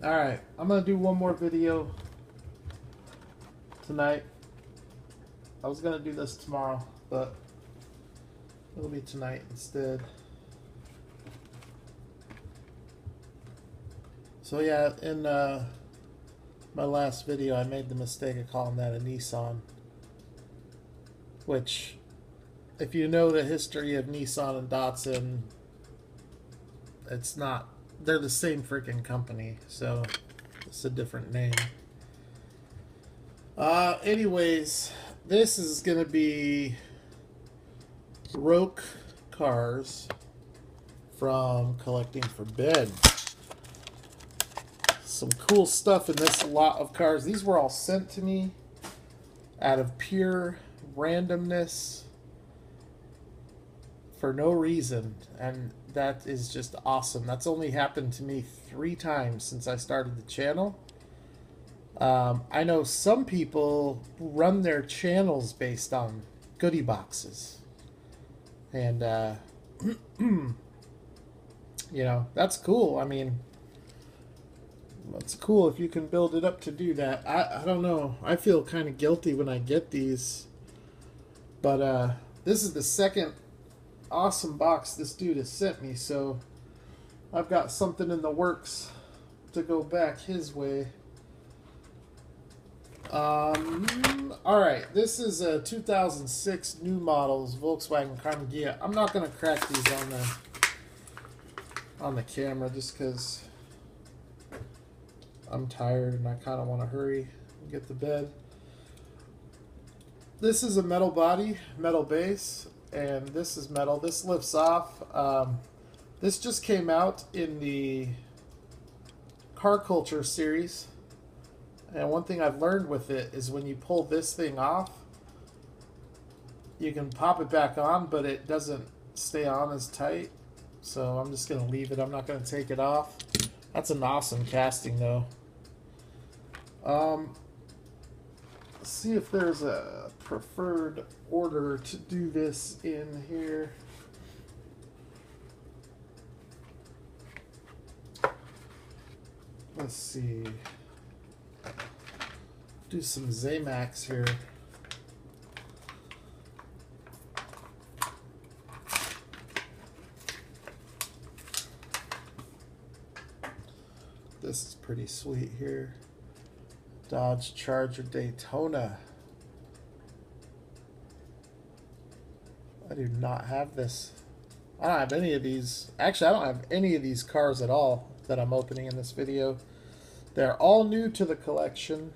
Alright, I'm going to do one more video tonight. I was going to do this tomorrow, but it'll be tonight instead. So yeah, in my last video I made the mistake of calling that a Nissan. Which, if you know the history of Nissan and Datsun, it's not. They're the same freaking company, so it's a different name. Anyways, this is gonna be RAOK cars from Collecting4Ben. Some cool stuff in this lot of cars. These were all sent to me out of pure randomness for no reason, and that is just awesome. That's only happened to me 3 times since I started the channel. I know some people run their channels based on goodie boxes, and you know, that's cool. I mean, it's cool if you can build it up to do that. I don't know, I feel kind of guilty when I get these, but this is the second awesome box this dude has sent me, so I've got something in the works to go back his way. Alright, this is a 2006 new models Volkswagen Carnegie. I'm not going to crack these on the camera just because I'm tired and I kind of want to hurry and get to bed. This is a metal body, metal base, and this is metal. This lifts off. This just came out in the Car Culture series, and one thing I've learned with it is when you pull this thing off, you can pop it back on, but it doesn't stay on as tight, so I'm just going to leave it. I'm not going to take it off. That's an awesome casting though. Let's see if there's a preferred order to do this in here. Let's see. Do some Zamax here. This is pretty sweet here. Dodge Charger Daytona. I do not have this. I don't have any of these. Actually, I don't have any of these cars at all that I'm opening in this video. They're all new to the collection.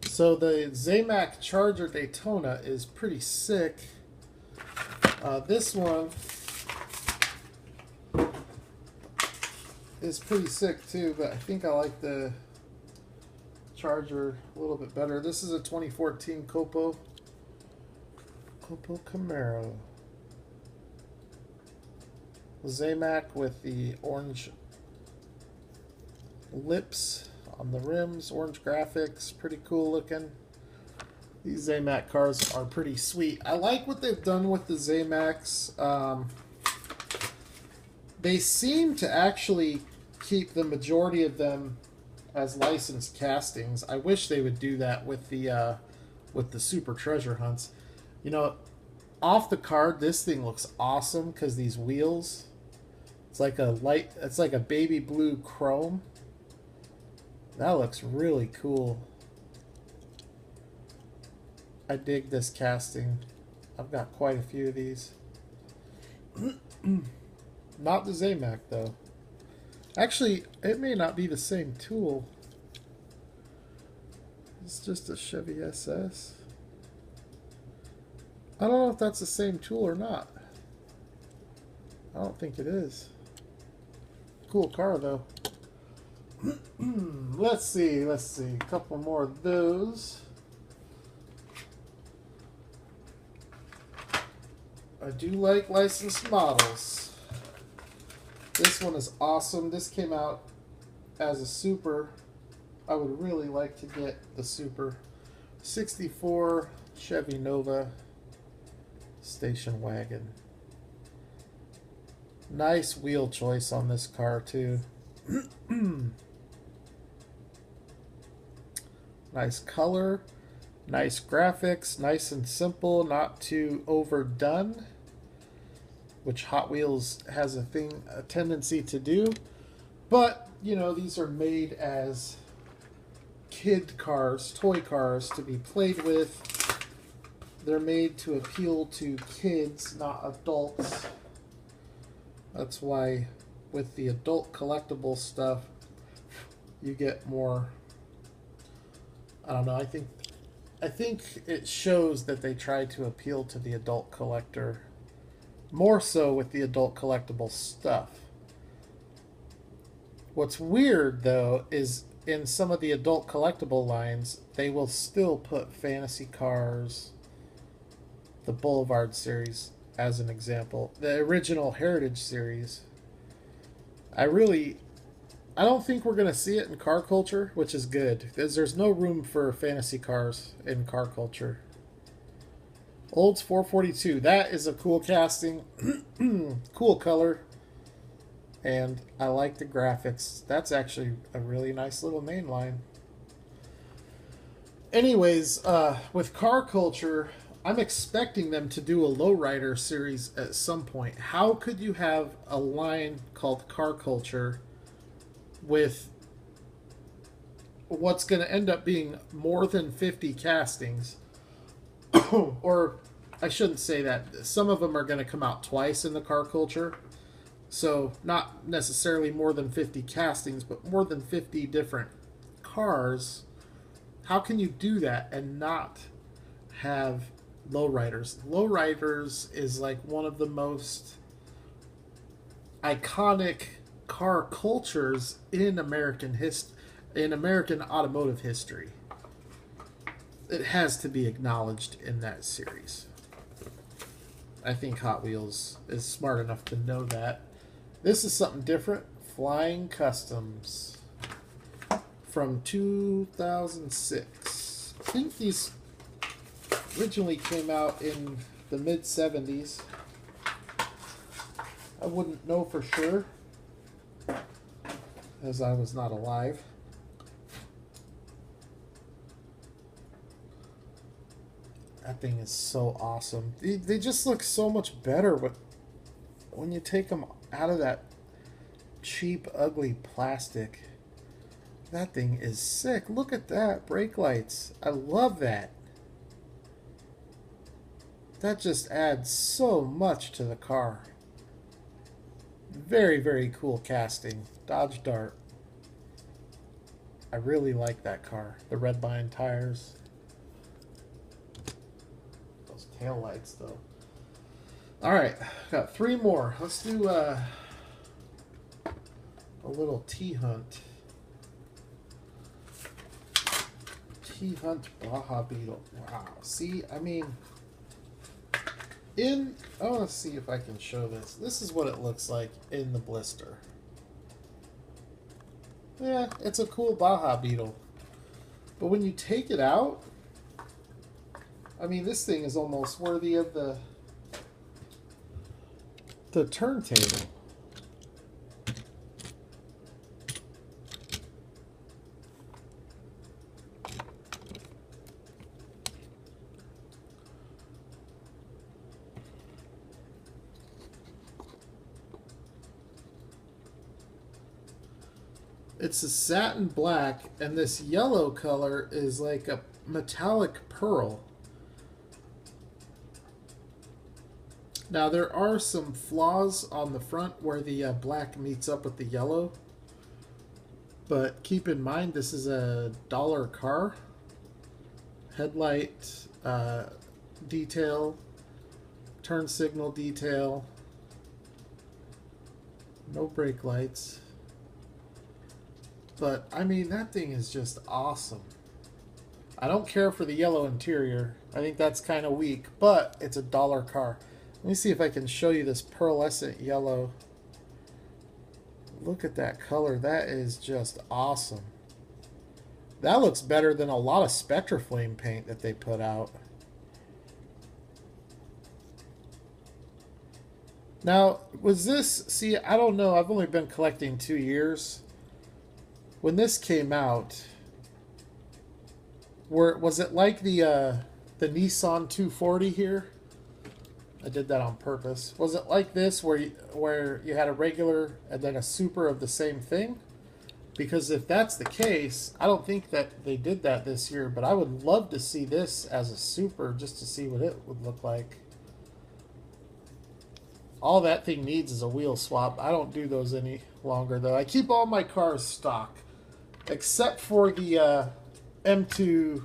So the Zamax Charger Daytona is pretty sick. This one is pretty sick too, but I think I like the Charger a little bit better. This is a 2014 Copo Camaro. Zamax with the orange lips on the rims, orange graphics, pretty cool looking. These Zamax cars are pretty sweet. I like what they've done with the Zamax. They seem to actually keep the majority of them as licensed castings. I wish they would do that with the Super Treasure Hunts. You know, off the card, this thing looks awesome because these wheels, it's like a baby blue chrome. That looks really cool. I dig this casting. I've got quite a few of these. Not the Zamax though. Actually, it may not be the same tool. It's just a Chevy SS. I don't know if that's the same tool or not. I don't think it is. Cool car though. Let's see. A couple more of those. I do like licensed models. This one is awesome. This came out as a Super. I would really like to get the Super. 64 Chevy Nova station wagon. Nice wheel choice on this car too. Nice color, nice graphics, nice and simple, not too overdone, which Hot Wheels has a tendency to do. But, you know, these are made as kid cars, toy cars to be played with. They're made to appeal to kids, not adults. That's why with the adult collectible stuff, you get more. I don't know. I think it shows that they try to appeal to the adult collector more so with the adult collectible stuff. What's weird though is in some of the adult collectible lines, they will still put fantasy cars, the Boulevard series as an example, the original Heritage series. I don't think we're going to see it in car culture, which is good, because there's no room for fantasy cars in car culture. Olds 442, that is a cool casting, cool color, and I like the graphics. That's actually a really nice little main line. Anyways, with car culture, I'm expecting them to do a lowrider series at some point. How could you have a line called car culture with what's going to end up being more than 50 castings? Or I shouldn't say that. Some of them are going to come out twice in the car culture. So not necessarily more than 50 castings, but more than 50 different cars. How can you do that and not have lowriders? Lowriders is like one of the most iconic car cultures in American automotive history. It has to be acknowledged in that series. I think Hot Wheels is smart enough to know that. This is something different. Flying Customs from 2006. I think these originally came out in the mid-70s. I wouldn't know for sure, as I was not alive. That thing is so awesome. They just look so much better when you take them out of that cheap, ugly plastic. That thing is sick. Look at that. Brake lights. I love that. That just adds so much to the car. Very, very cool casting. Dodge Dart. I really like that car. The red line tires. Those tail lights, though. Alright, got 3 more. Let's do a little T-Hunt. T-Hunt Baja Beetle. Wow. See, I mean, I want to see if I can show this. This is what it looks like in the blister. Yeah, it's a cool Baja Beetle. But when you take it out, I mean, this thing is almost worthy of the turntable. It's a satin black, and this yellow color is like a metallic pearl. Now there are some flaws on the front where the black meets up with the yellow, but keep in mind this is a dollar car. Headlight detail, turn signal detail, no brake lights. But, I mean, that thing is just awesome. I don't care for the yellow interior. I think that's kind of weak, but it's a dollar car. Let me see if I can show you this pearlescent yellow. Look at that color. That is just awesome. That looks better than a lot of Spectraflame paint that they put out. Now, was this... See, I don't know. I've only been collecting 2 years. When this came out, Was it like the Nissan 240 here? I did that on purpose. Was it like this where you had a regular and then a super of the same thing? Because if that's the case, I don't think that they did that this year, but I would love to see this as a super just to see what it would look like. All that thing needs is a wheel swap. I don't do those any longer, though. I keep all my cars stock, except for the M2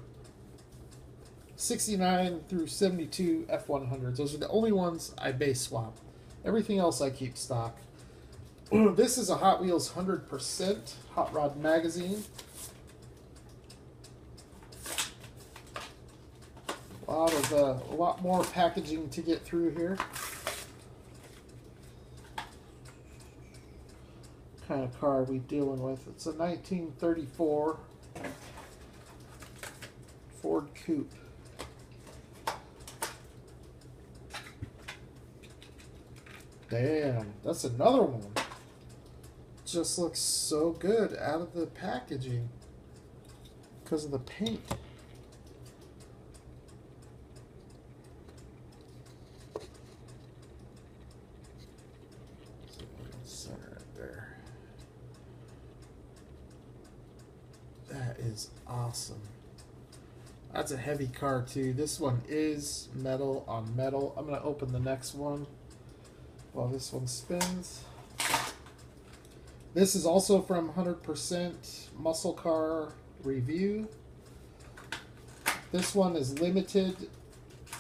69 through 72 F100s. Those are the only ones I base swap. Everything else I keep stock. This is a Hot Wheels 100% Hot Rod magazine. A lot more packaging to get through here. What kind of car are we dealing with? It's a 1934 Ford Coupe. Damn, that's another one. Just looks so good out of the packaging because of the paint. Center it there. That is awesome. That's a heavy car too. This one is metal on metal. I'm going to open the next one while this one spins. This is also from 100% Muscle Car Review. This one is limited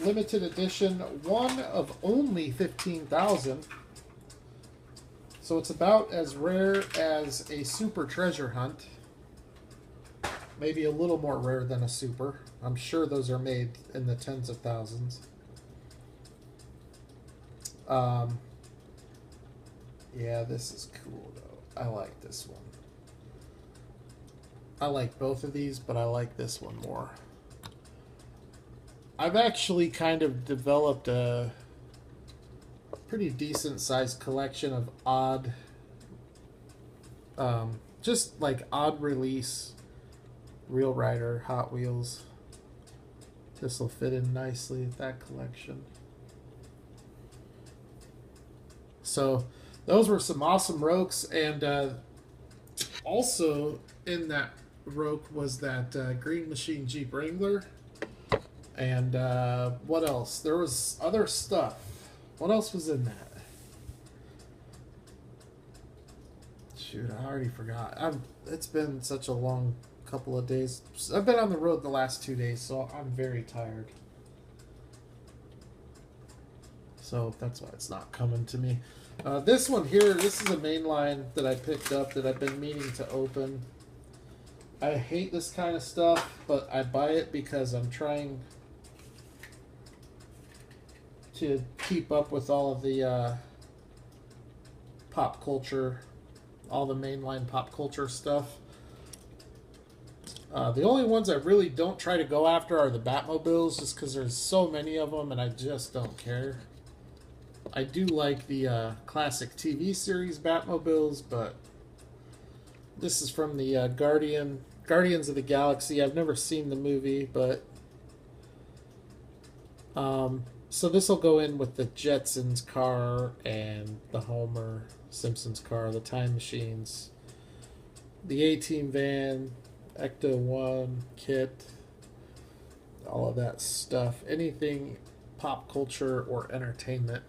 edition, one of only 15,000. So it's about as rare as a Super Treasure Hunt. Maybe a little more rare than a Super. I'm sure those are made in the tens of thousands. Yeah, this is cool though. I like this one. I like both of these, but I like this one more. I've actually kind of developed a pretty decent sized collection of odd, just like odd release Real Rider Hot Wheels. This will fit in nicely with that collection. So those were some awesome RAOKs, and also in that RAOK was that Green Machine Jeep Wrangler. And what else? There was other stuff. What else was in that? Shoot, I already forgot. It's been such a long couple of days. I've been on the road the last 2 days, so I'm very tired. So that's why it's not coming to me. This one here, this is a mainline that I picked up that I've been meaning to open. I hate this kind of stuff, but I buy it because I'm trying to keep up with all of the pop culture, all the mainline pop culture stuff. The only ones I really don't try to go after are the Batmobiles, just because there's so many of them and I just don't care. I do like the classic TV series Batmobiles, but this is from the Guardians of the Galaxy. I've never seen the movie, but so this will go in with the Jetsons car and the Homer Simpsons car, the Time Machines, the A-Team van, Ecto-1 kit, all of that stuff. Anything pop culture or entertainment.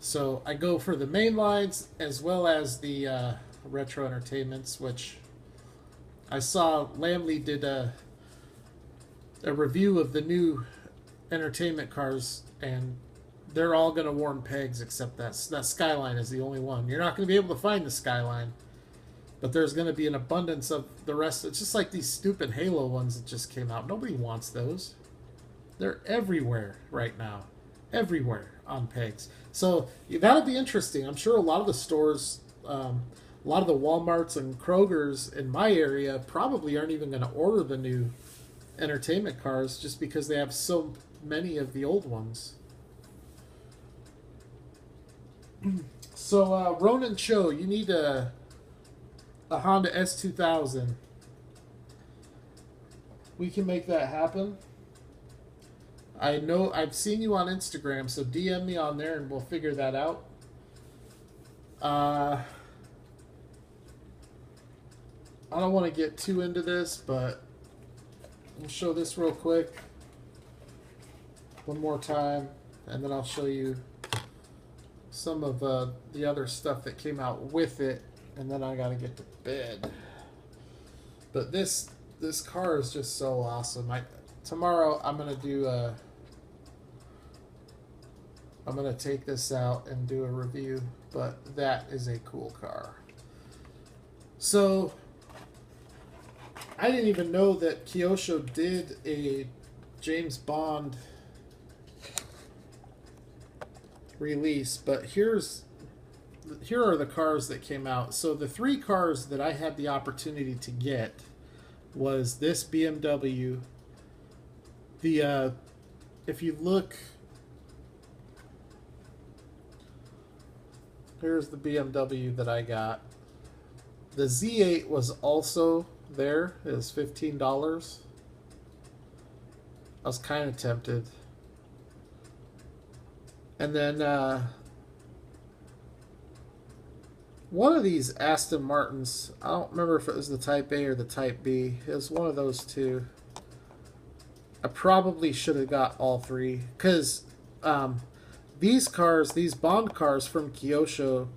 So I go for the main lines as well as the retro entertainments, which I saw Lamley did a review of the new entertainment cars, and they're all going to warm pegs except that Skyline is the only one. You're not going to be able to find the Skyline, but there's going to be an abundance of the rest. It's just like these stupid Halo ones that just came out. Nobody wants those. They're everywhere right now. Everywhere on pegs. So that'll be interesting. I'm sure a lot of the stores, a lot of the Walmarts and Krogers in my area probably aren't even going to order the new entertainment cars just because they have so many of the old ones. So Ronan Cho, you need a Honda S2000. We can make that happen. I know I've seen you on Instagram, so DM me on there and we'll figure that out. I don't want to get too into this, but we'll show this real quick one more time, and then I'll show you some of the other stuff that came out with it, and then I gotta get to bed. But this car is just so awesome. Tomorrow I'm gonna do I'm gonna take this out and do a review, but that is a cool car. So I didn't even know that Kyosho did a James Bond release, but here are the cars that came out. So the 3 cars that I had the opportunity to get was this BMW. The if you look, here's the BMW that I got. The Z8 was also there. It was $15. I was kind of tempted. And then one of these Aston Martins, I don't remember if it was the Type A or the Type B. It was one of those two. I probably should have got all 3, because these cars, these Bond cars from Kyosho,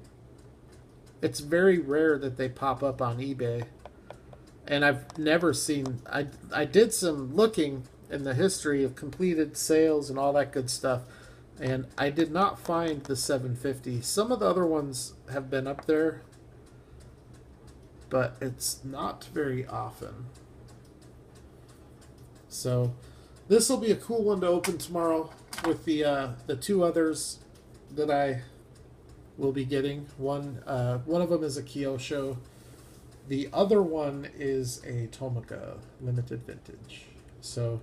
it's very rare that they pop up on eBay. And I've never seen, I did some looking in the history of completed sales and all that good stuff, and I did not find the 750. Some of the other ones have been up there, but it's not very often. So this will be a cool one to open tomorrow with the 2 others that I will be getting. One of them is a Kyosho. The other one is a Tomica limited vintage. So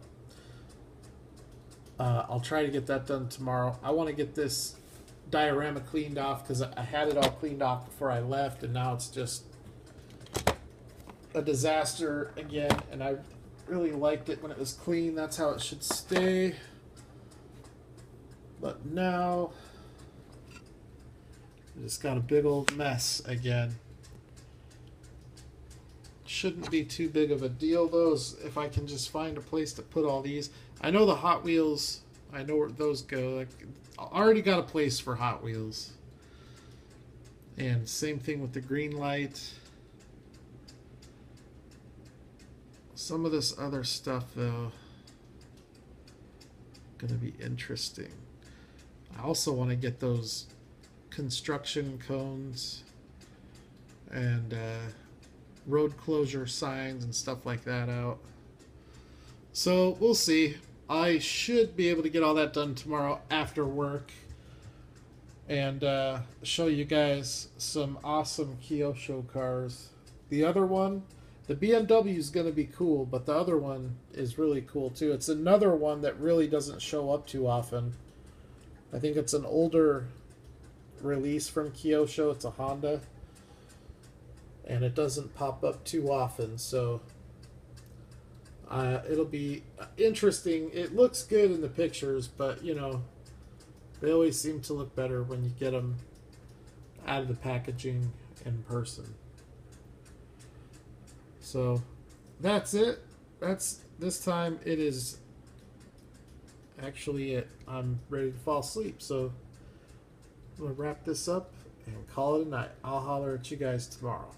I'll try to get that done tomorrow. I want to get this diorama cleaned off because I had it all cleaned off before I left, and now it's just a disaster again. And I really liked it when it was clean. That's how it should stay. But now I just got a big old mess again. Shouldn't be too big of a deal though, if I can just find a place to put all these. I know the Hot Wheels, I know where those go. Like, I already got a place for Hot Wheels. And same thing with the green light. Some of this other stuff though, gonna be interesting. I also want to get those construction cones and road closure signs and stuff like that out. So we'll see. I should be able to get all that done tomorrow after work and show you guys some awesome Kyosho cars. The other one, the BMW is going to be cool, but the other one is really cool too. It's another one that really doesn't show up too often. I think it's an older release from Kyosho. It's a Honda, and it doesn't pop up too often, so it'll be interesting. It looks good in the pictures, but you know, they always seem to look better when you get them out of the packaging in person. So that's it. That's this time. It is actually it. I'm ready to fall asleep, so I'm gonna wrap this up and call it a night. I'll holler at you guys tomorrow.